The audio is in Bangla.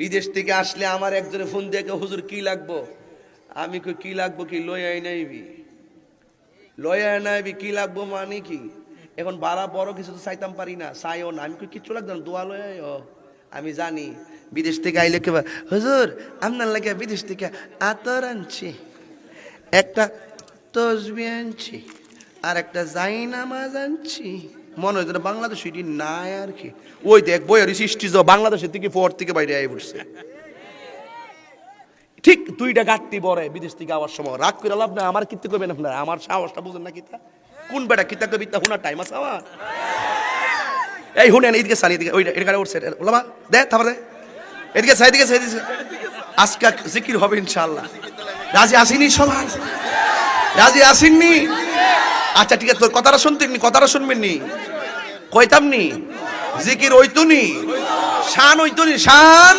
বিদেশ থেকে আসলে আমার একজনে ফোন দিয়ে হুজুর কি লাগবো, আমি কই কি লাগবো কি লয়াই নাইবি কি লাগবো মানে কি, এখন বাড়া বড় কিছু তো চাইতাম পারি না, চাইও না। আমি কই কিচ্ছু লাগতো না, দোয়া লয়াই। আমি জানি বিদেশ থেকে আইলে কেবা হুজুর আপনার লাগে বিদেশ থেকে আতর আনছি, একটা তসবি আনছি, আর একটা জাইনামাজ আনছি। মনে হয় যেন বাংলাদেশ এটি নাই আর কি। ওই দেখ বই আর সৃষ্টি বাংলাদেশের থেকে ফোর থেকে বাইরে আই পড়ছে। ঠিক দুইটা গাঁটটি বড় বিদেশ থেকে আওয়ার সময় রাগ করে লাভ না। আমার কিতে করবেন আপনারা, আমার সাহসটা বুঝেন না কিতা কোন বেটা কিতা কবি তা হুনার টাইম আছে আমার। এই হুনেন এদিকে সানি এদিকে ওই এটা উঠছে ওলামা দে তারপর দে এদিকে সাই দিকে আজকে জিকির হবে ইনশাআল্লাহ। রাজি আসেনি সবাই? রাজি আসেননি? আচ্ছা ঠিক আছে, তোর কথাটা শুনতেন নি, কথাটা শুনবেন নি, কইতাম নি জিকির ওইতুনি শান ওইতুনি শান।